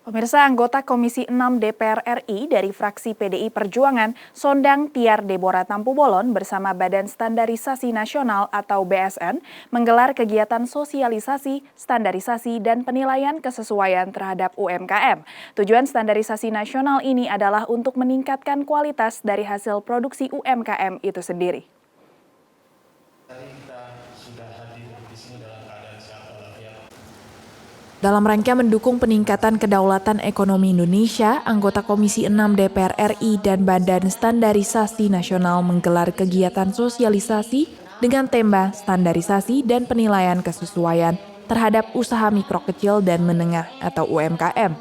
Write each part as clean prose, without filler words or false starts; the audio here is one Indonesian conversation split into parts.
Pemirsa, anggota Komisi 6 DPR RI dari fraksi PDI Perjuangan, Sondang Tiar Deborah Tampu-Bolon bersama Badan Standarisasi Nasional atau BSN menggelar kegiatan sosialisasi, standarisasi, dan penilaian kesesuaian terhadap UMKM. Tujuan standarisasi nasional ini adalah untuk meningkatkan kualitas dari hasil produksi UMKM itu sendiri. Dalam rangka mendukung peningkatan kedaulatan ekonomi Indonesia, anggota Komisi 6 DPR RI dan Badan Standarisasi Nasional menggelar kegiatan sosialisasi dengan tema standarisasi dan penilaian kesesuaian terhadap usaha mikro kecil dan menengah atau UMKM.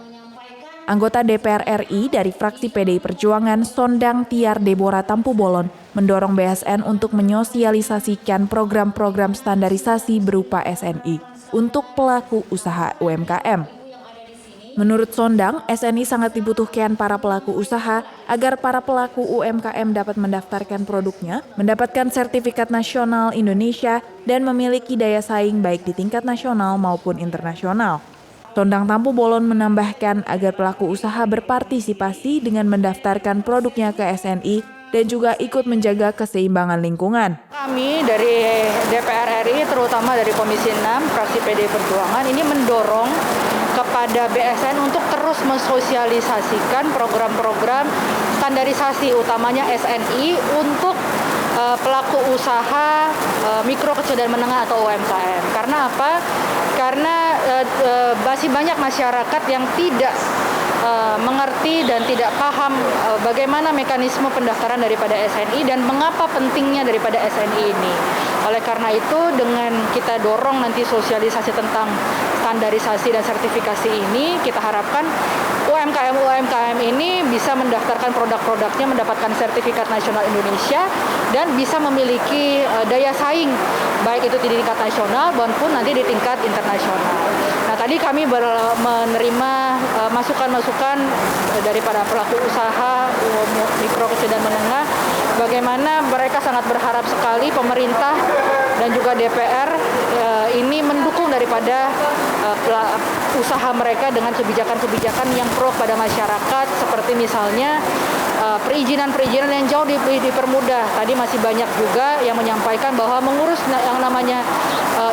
Anggota DPR RI dari fraksi PDI Perjuangan, Sondang Tiar Deborah Tampu-Bolon, mendorong BSN untuk menyosialisasikan program-program standarisasi berupa SNI untuk pelaku usaha UMKM. Menurut Sondang, SNI sangat dibutuhkan para pelaku usaha agar para pelaku UMKM dapat mendaftarkan produknya, mendapatkan sertifikat nasional Indonesia, dan memiliki daya saing baik di tingkat nasional maupun internasional. Sondang Tampu-Bolon menambahkan agar pelaku usaha berpartisipasi dengan mendaftarkan produknya ke SNI dan juga ikut menjaga keseimbangan lingkungan. Kami dari DPR RI, terutama dari Komisi 6, fraksi PDI Perjuangan, ini mendorong kepada BSN untuk terus mensosialisasikan program-program standarisasi, utamanya SNI, untuk pelaku usaha mikro, kecil, dan menengah atau UMKM. Karena apa? Karena masih banyak masyarakat yang tidak mengerti dan tidak paham bagaimana mekanisme pendaftaran daripada SNI dan mengapa pentingnya daripada SNI ini. Oleh karena itu, dengan kita dorong nanti sosialisasi tentang standarisasi dan sertifikasi ini, kita harapkan UMKM ini bisa mendaftarkan produk-produknya, mendapatkan sertifikat nasional Indonesia, dan bisa memiliki daya saing, baik itu di tingkat nasional maupun nanti di tingkat internasional. Nah, tadi kami menerima masukan-masukan daripada pelaku usaha mikro, kecil, dan menengah, bagaimana mereka sangat berharap sekali pemerintah dan juga DPR ini mendukung daripada usaha mereka dengan kebijakan-kebijakan yang pro pada masyarakat, seperti misalnya perizinan-perizinan yang jauh dipermudah. Tadi masih banyak juga yang menyampaikan bahwa mengurus yang namanya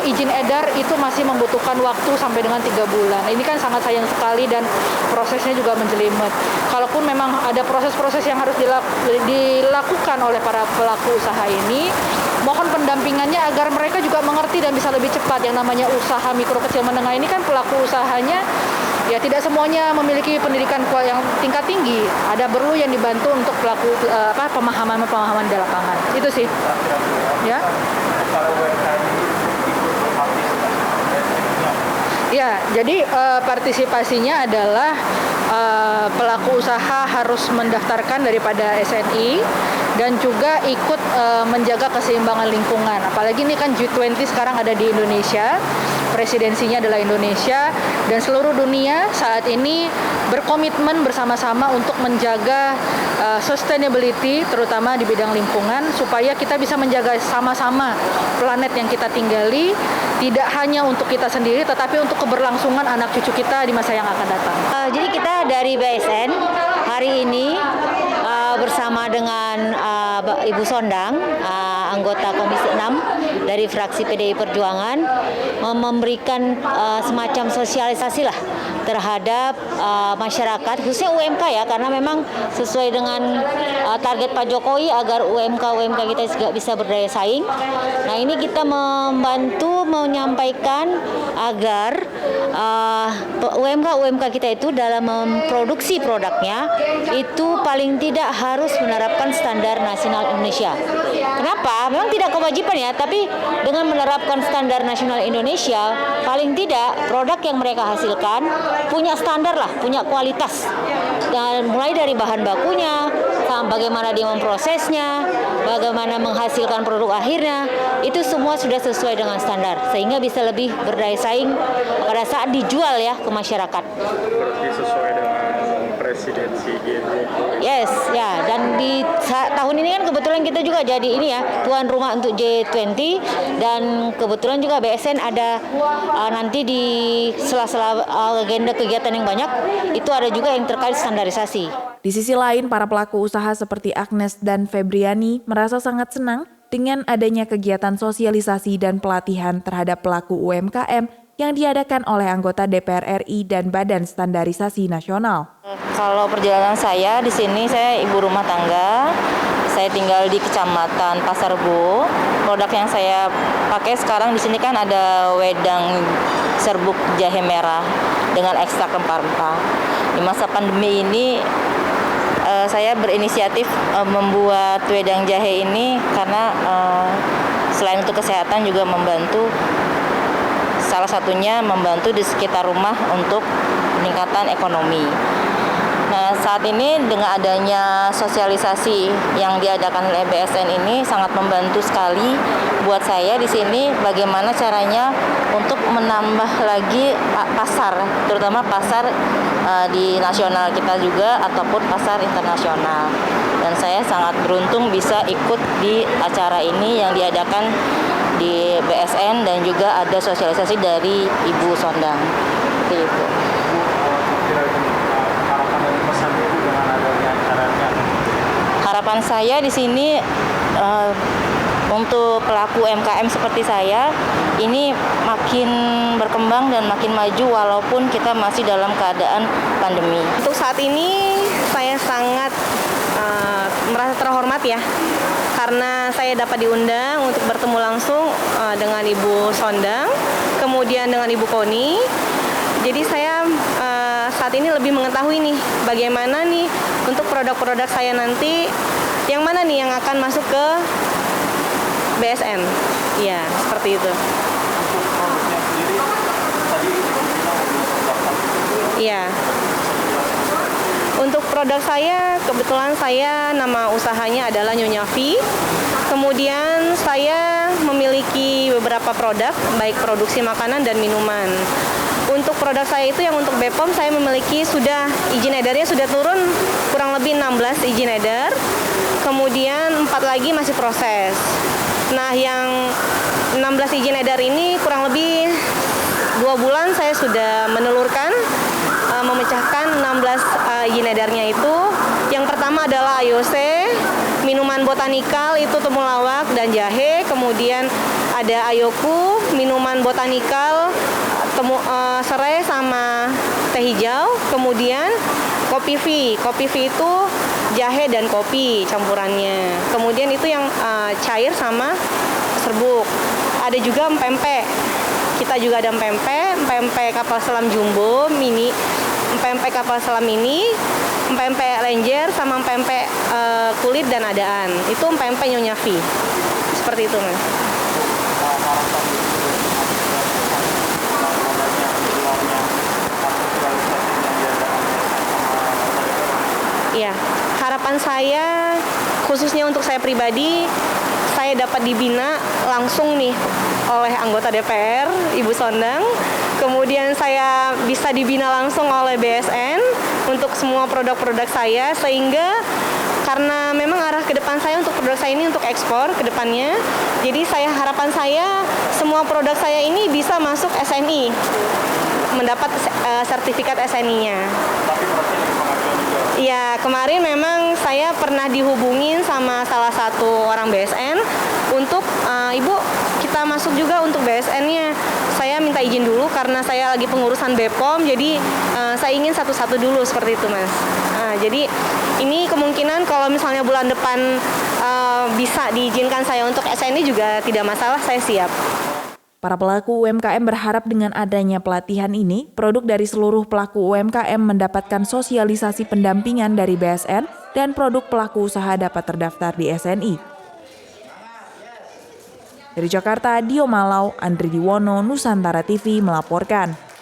izin edar itu masih membutuhkan waktu sampai dengan 3 bulan. Ini kan sangat sayang sekali dan prosesnya juga menjelimet. Kalaupun memang ada proses-proses yang harus dilakukan oleh para pelaku usaha ini, mohon pendampingannya agar mereka juga mengerti dan bisa lebih cepat. Yang namanya usaha mikro, kecil, menengah ini kan pelaku usahanya ya tidak semuanya memiliki pendidikan yang tingkat tinggi. Ada perlu yang dibantu untuk pelaku pemahaman di lapangan. Itu sih. Ya. Ya, jadi partisipasinya adalah pelaku usaha harus mendaftarkan daripada SNI dan juga ikut menjaga keseimbangan lingkungan. Apalagi ini kan G20 sekarang ada di Indonesia, presidensinya adalah Indonesia, dan seluruh dunia saat ini berkomitmen bersama-sama untuk menjaga sustainability, terutama di bidang lingkungan, supaya kita bisa menjaga sama-sama planet yang kita tinggali, tidak hanya untuk kita sendiri, tetapi untuk keberlangsungan anak cucu kita di masa yang akan datang. Jadi kita dari BSN hari ini bersama dengan Ibu Sondang, anggota Komisi 6 dari fraksi PDI Perjuangan, memberikan semacam sosialisasi lah terhadap masyarakat, khususnya UMK ya, karena memang sesuai dengan target Pak Jokowi agar UMK kita juga bisa berdaya saing. Nah, ini kita membantu menyampaikan agar UMK kita itu dalam memproduksi produknya itu paling tidak harus menerapkan standar nasional Indonesia. Kenapa? Memang tidak kewajiban ya, tapi dengan menerapkan standar nasional Indonesia, paling tidak produk yang mereka hasilkan punya standar lah, punya kualitas. Dan mulai dari bahan bakunya bagaimana dia memprosesnya, bagaimana menghasilkan produk akhirnya, itu semua sudah sesuai dengan standar sehingga bisa lebih berdaya saing pada saat dijual ya ke masyarakat. Berarti sesuai dengan presidensi G20. Yes, ya, dan di tahun ini kan kebetulan kita juga jadi ini ya, tuan rumah untuk G20, dan kebetulan juga BSN ada nanti di sela-sela agenda kegiatan yang banyak, itu ada juga yang terkait standarisasi. Di sisi lain, para pelaku usaha seperti Agnes dan Febriani merasa sangat senang dengan adanya kegiatan sosialisasi dan pelatihan terhadap pelaku UMKM yang diadakan oleh anggota DPR RI dan Badan Standarisasi Nasional. Kalau perjalanan saya di sini, saya ibu rumah tangga. Saya tinggal di Kecamatan Pasar Bo. Produk yang saya pakai sekarang di sini kan ada wedang serbuk jahe merah dengan ekstrak rempah-rempah. Di masa pandemi ini saya berinisiatif membuat wedang jahe ini karena selain untuk kesehatan juga membantu, salah satunya membantu di sekitar rumah untuk peningkatan ekonomi. Nah, saat ini dengan adanya sosialisasi yang diadakan oleh BSN ini sangat membantu sekali buat saya di sini bagaimana caranya untuk menambah lagi pasar, terutama pasar di nasional kita juga ataupun pasar internasional. Dan saya sangat beruntung bisa ikut di acara ini yang diadakan di BSN dan juga ada sosialisasi dari Ibu Sondang. Seperti itu. Harapan saya di sini untuk pelaku UMKM seperti saya ini makin berkembang dan makin maju walaupun kita masih dalam keadaan pandemi. Untuk saat ini saya sangat merasa terhormat ya, karena saya dapat diundang untuk bertemu langsung dengan Ibu Sondang, kemudian dengan Ibu Koni. Jadi saya saat ini lebih mengetahui nih bagaimana nih untuk produk-produk saya nanti yang mana nih yang akan masuk ke BSN. Ya, seperti itu. Iya. Untuk produk saya, kebetulan saya nama usahanya adalah Nyonya V. Kemudian saya memiliki beberapa produk, baik produksi makanan dan minuman. Untuk produk saya itu yang untuk BPOM saya memiliki sudah izin edarnya sudah turun kurang lebih 16 izin edar. Kemudian 4 lagi masih proses. Nah, yang 16 izin edar ini kurang lebih 2 bulan saya sudah menelurkan, memecahkan 16 izin edarnya itu. Yang pertama adalah AOC, minuman botanikal itu temulawak dan jahe. Kemudian ada Ayoku, minuman botanikal serai sama teh hijau. Kemudian Kopi V. Kopi V itu jahe dan kopi campurannya. Kemudian itu yang cair sama serbuk. Ada juga empempe. Kita juga ada empempe kapal selam jumbo mini, empempe kapal selam ini, empempe lenjer sama empempe kulit dan adaan. Itu empempe Nyonya V. Seperti itu, Mas. Ya, harapan saya khususnya untuk saya pribadi, saya dapat dibina langsung nih oleh anggota DPR, Ibu Sondang. Kemudian saya bisa dibina langsung oleh BSN untuk semua produk-produk saya, sehingga karena memang arah ke depan saya untuk produk saya ini untuk ekspor ke depannya. Jadi harapan saya semua produk saya ini bisa masuk SNI, mendapat sertifikat SNI-nya. Ya, kemarin memang saya pernah dihubungin sama salah satu orang BSN untuk, Ibu, kita masuk juga untuk BSN-nya. Saya minta izin dulu karena saya lagi pengurusan BPOM, jadi saya ingin satu-satu dulu seperti itu, Mas. Jadi ini kemungkinan kalau misalnya bulan depan bisa diizinkan saya untuk SNI juga tidak masalah, saya siap. Para pelaku UMKM berharap dengan adanya pelatihan ini, produk dari seluruh pelaku UMKM mendapatkan sosialisasi pendampingan dari BSN dan produk pelaku usaha dapat terdaftar di SNI. Dari Jakarta, Dio Malau, Andri Diwono, Nusantara TV melaporkan.